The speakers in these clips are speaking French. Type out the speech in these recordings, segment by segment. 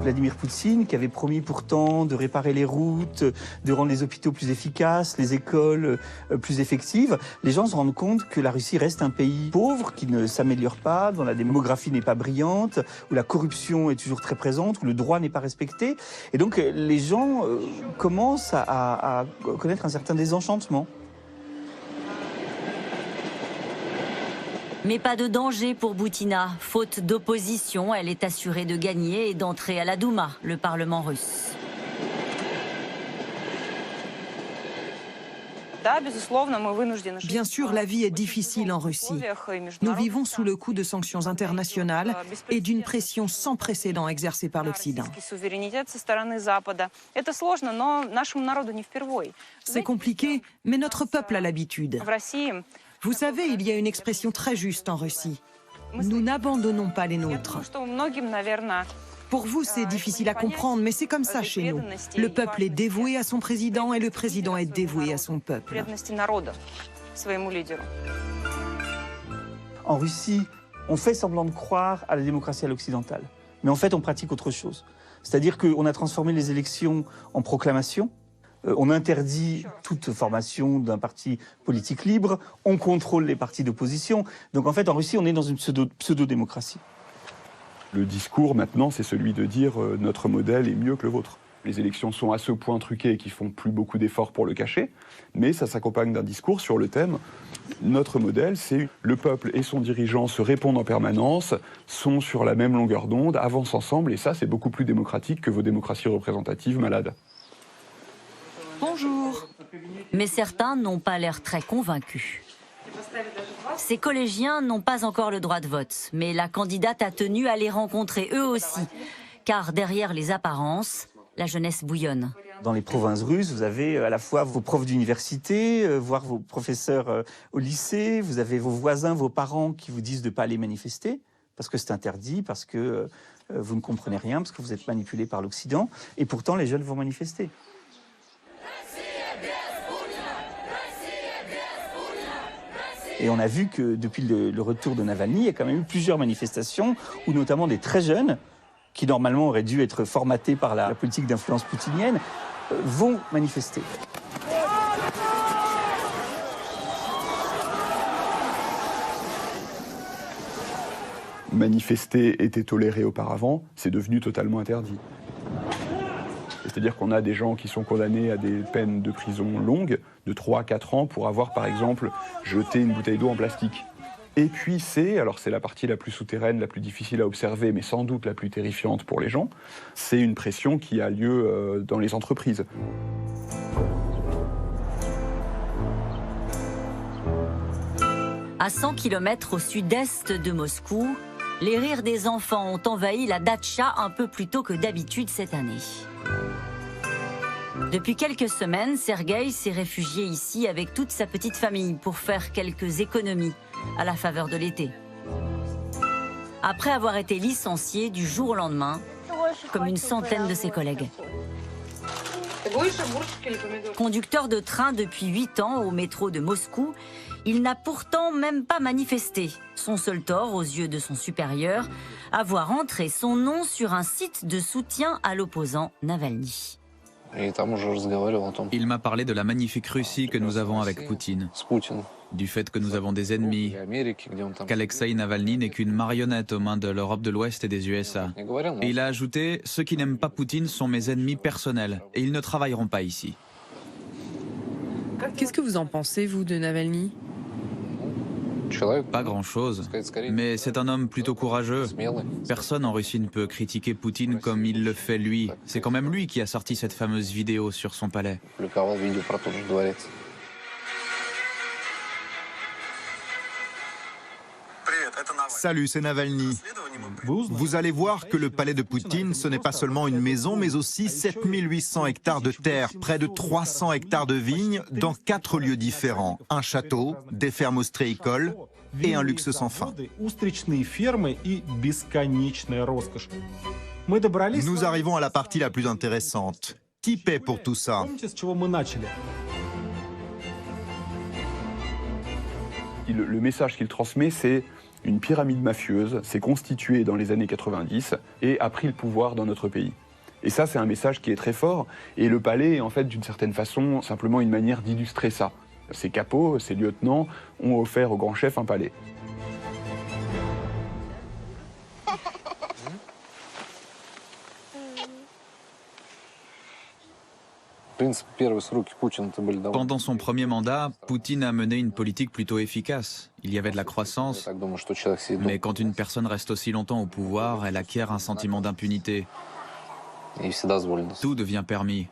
Vladimir Poutine, qui avait promis pourtant de réparer les routes, de rendre les hôpitaux plus efficaces, les écoles plus effectives, les gens se rendent compte que la Russie reste un pays pauvre, qui ne s'améliore pas, dont la démographie n'est pas brillante, où la corruption est toujours très présente, où le droit n'est pas respecté. Et donc les gens commencent à connaître un certain désenchantement. Mais pas de danger pour Boutina. Faute d'opposition, elle est assurée de gagner et d'entrer à la Douma, le Parlement russe. Bien sûr, la vie est difficile en Russie. Nous vivons sous le coup de sanctions internationales et d'une pression sans précédent exercée par l'Occident. C'est compliqué, mais notre peuple a l'habitude. Vous savez, il y a une expression très juste en Russie. Nous n'abandonnons pas les nôtres. Pour vous, c'est difficile à comprendre, mais c'est comme ça chez nous. Le peuple est dévoué à son président et le président est dévoué à son peuple. En Russie, on fait semblant de croire à la démocratie à l'occidentale. Mais en fait, on pratique autre chose. C'est-à-dire qu'on a transformé les élections en proclamations. On interdit toute formation d'un parti politique libre. On contrôle les partis d'opposition. Donc en fait, en Russie, on est dans une pseudo-démocratie. Le discours maintenant, c'est celui de dire notre modèle est mieux que le vôtre. Les élections sont à ce point truquées qu'ils font plus beaucoup d'efforts pour le cacher, mais ça s'accompagne d'un discours sur le thème notre modèle, c'est le peuple et son dirigeant se répondent en permanence, sont sur la même longueur d'onde, avancent ensemble, et ça, c'est beaucoup plus démocratique que vos démocraties représentatives malades. Bonjour. Mais certains n'ont pas l'air très convaincus. Ces collégiens n'ont pas encore le droit de vote, mais la candidate a tenu à les rencontrer eux aussi, car derrière les apparences, la jeunesse bouillonne. Dans les provinces russes, vous avez à la fois vos profs d'université, voire vos professeurs au lycée, vous avez vos voisins, vos parents qui vous disent de ne pas aller manifester, parce que c'est interdit, parce que vous ne comprenez rien, parce que vous êtes manipulé par l'Occident, et pourtant les jeunes vont manifester. Et on a vu que depuis le retour de Navalny, il y a quand même eu plusieurs manifestations, où notamment des très jeunes, qui normalement auraient dû être formatés par la politique d'influence poutinienne, vont manifester. Manifester était toléré auparavant, c'est devenu totalement interdit. C'est-à-dire qu'on a des gens qui sont condamnés à des peines de prison longues, de 3 à 4 ans, pour avoir, par exemple, jeté une bouteille d'eau en plastique. Et puis c'est la partie la plus souterraine, la plus difficile à observer, mais sans doute la plus terrifiante pour les gens, c'est une pression qui a lieu dans les entreprises. À 100 km au sud-est de Moscou, les rires des enfants ont envahi la datcha un peu plus tôt que d'habitude cette année. Depuis quelques semaines, Sergueï s'est réfugié ici avec toute sa petite famille pour faire quelques économies à la faveur de l'été. Après avoir été licencié du jour au lendemain, comme une centaine de ses collègues. Conducteur de train depuis 8 ans au métro de Moscou, il n'a pourtant même pas manifesté. Son seul tort, aux yeux de son supérieur, avoir entré son nom sur un site de soutien à l'opposant Navalny. Il m'a parlé de la magnifique Russie que nous avons avec Poutine, du fait que nous avons des ennemis, qu'Alexeï Navalny n'est qu'une marionnette aux mains de l'Europe de l'Ouest et des USA. Et il a ajouté « Ceux qui n'aiment pas Poutine sont mes ennemis personnels et ils ne travailleront pas ici ». Qu'est-ce que vous en pensez, vous, de Navalny ? Pas grand-chose, mais c'est un homme plutôt courageux. Personne en Russie ne peut critiquer Poutine comme il le fait lui. C'est quand même lui qui a sorti cette fameuse vidéo sur son palais. Salut, c'est Navalny. Vous allez voir que le palais de Poutine, ce n'est pas seulement une maison, mais aussi 7800 hectares de terre, près de 300 hectares de vignes, dans 4 lieux différents. Un château, des fermes ostréicoles et un luxe sans fin. Nous arrivons à la partie la plus intéressante. Qui paie pour tout ça ? Le message qu'il transmet, c'est Une pyramide mafieuse s'est constituée dans les années 90 et a pris le pouvoir dans notre pays. Et ça, c'est un message qui est très fort. Et le palais est en fait, d'une certaine façon, simplement une manière d'illustrer ça. Ces capots, ces lieutenants ont offert au grand chef un palais. Pendant son premier mandat, Poutine a mené une politique plutôt efficace. Il y avait de la croissance, mais quand une personne reste aussi longtemps au pouvoir, elle acquiert un sentiment d'impunité. Tout devient permis.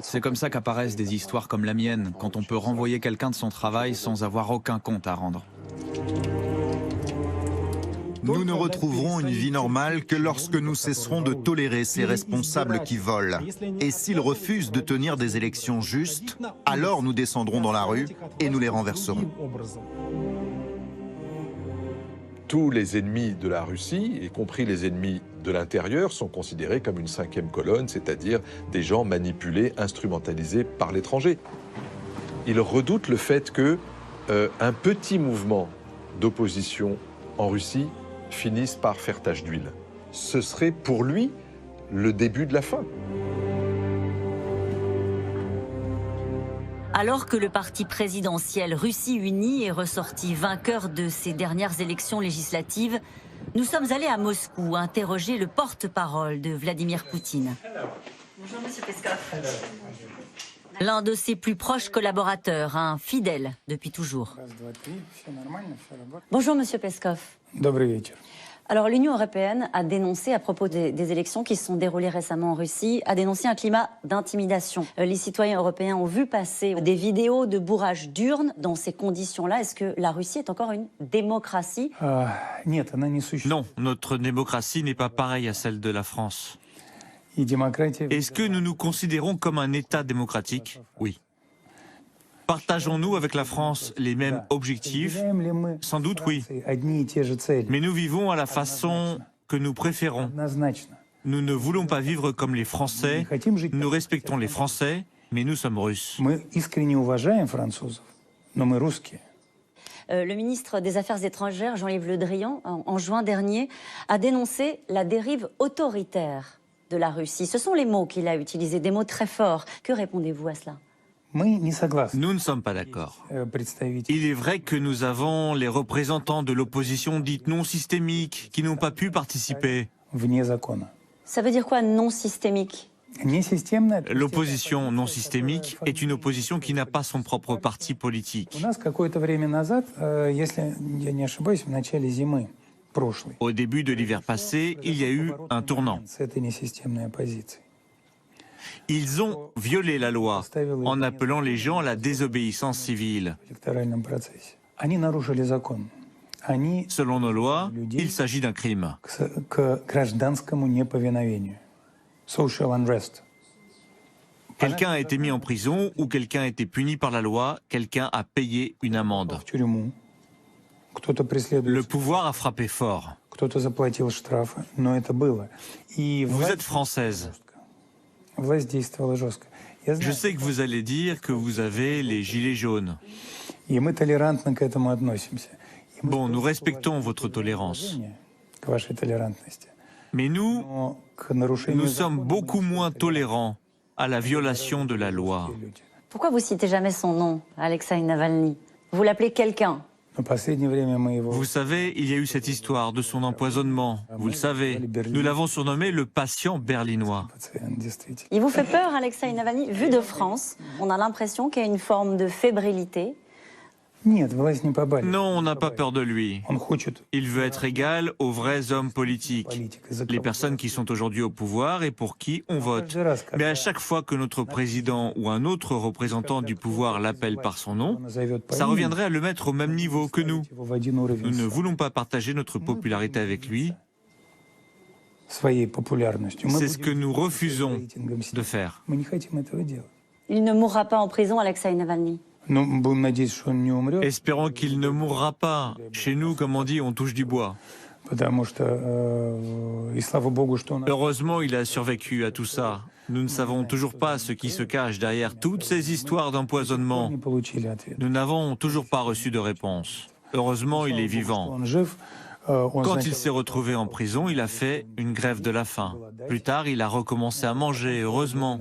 C'est comme ça qu'apparaissent des histoires comme la mienne, quand on peut renvoyer quelqu'un de son travail sans avoir aucun compte à rendre. Nous ne retrouverons une vie normale que lorsque nous cesserons de tolérer ces responsables qui volent. Et s'ils refusent de tenir des élections justes, alors nous descendrons dans la rue et nous les renverserons. Tous les ennemis de la Russie, y compris les ennemis de l'intérieur, sont considérés comme une cinquième colonne, c'est-à-dire des gens manipulés, instrumentalisés par l'étranger. Ils redoutent le fait que un petit mouvement d'opposition en Russie finisse par faire tache d'huile. Ce serait pour lui le début de la fin. Alors que le parti présidentiel Russie Unie est ressorti vainqueur de ces dernières élections législatives, nous sommes allés à Moscou interroger le porte-parole de Vladimir Poutine. Bonjour, monsieur Peskov. L'un de ses plus proches collaborateurs, un fidèle depuis toujours. Bonjour, monsieur Peskov. Alors, l'Union européenne a dénoncé, à propos des élections qui se sont déroulées récemment en Russie, a dénoncé un climat d'intimidation. Les citoyens européens ont vu passer des vidéos de bourrage d'urnes dans ces conditions-là. Est-ce que la Russie est encore une démocratie? Non, notre démocratie n'est pas pareille à celle de la France. Est-ce que nous nous considérons comme un État démocratique? Oui. Partageons-nous avec la France les mêmes objectifs? Sans doute oui. Mais nous vivons à la façon que nous préférons. Nous ne voulons pas vivre comme les Français. Nous respectons les Français, mais nous sommes Russes. Le ministre des Affaires étrangères, Jean-Yves Le Drian, en juin dernier, a dénoncé la dérive autoritaire de la Russie. Ce sont les mots qu'il a utilisés, des mots très forts. Que répondez-vous à cela? Nous ne sommes pas d'accord. Il est vrai que nous avons les représentants de l'opposition dite non systémique qui n'ont pas pu participer. Ça veut dire quoi, non systémique? L'opposition non systémique est une opposition qui n'a pas son propre parti politique. Au début de l'hiver passé, il y a eu un tournant. Ils ont violé la loi en appelant les gens à la désobéissance civile. Selon nos lois, il s'agit d'un crime. Quelqu'un a été mis en prison ou quelqu'un a été puni par la loi, quelqu'un a payé une amende. Le pouvoir a frappé fort. Vous êtes française. Je sais que vous allez dire que vous avez les gilets jaunes. Bon, nous respectons votre tolérance. Mais nous sommes beaucoup moins tolérants à la violation de la loi. Pourquoi vous citez jamais son nom, Alexeï Navalny? Vous l'appelez quelqu'un? Vous savez, il y a eu cette histoire de son empoisonnement. Vous le savez. Nous l'avons surnommé le patient berlinois. Il vous fait peur, Alexeï Navalny? Vu de France, on a l'impression qu'il y a une forme de fébrilité. Non, on n'a pas peur de lui. Il veut être égal aux vrais hommes politiques, les personnes qui sont aujourd'hui au pouvoir et pour qui on vote. Mais à chaque fois que notre président ou un autre représentant du pouvoir l'appelle par son nom, ça reviendrait à le mettre au même niveau que nous. Nous ne voulons pas partager notre popularité avec lui. C'est ce que nous refusons de faire. Il ne mourra pas en prison, Alexeï Navalny. Espérons qu'il ne mourra pas. Chez nous, comme on dit, on touche du bois. Heureusement, il a survécu à tout ça. Nous ne savons toujours pas ce qui se cache derrière toutes ces histoires d'empoisonnement. Nous n'avons toujours pas reçu de réponse. Heureusement, il est vivant. Quand il s'est retrouvé en prison, il a fait une grève de la faim. Plus tard, il a recommencé à manger, heureusement.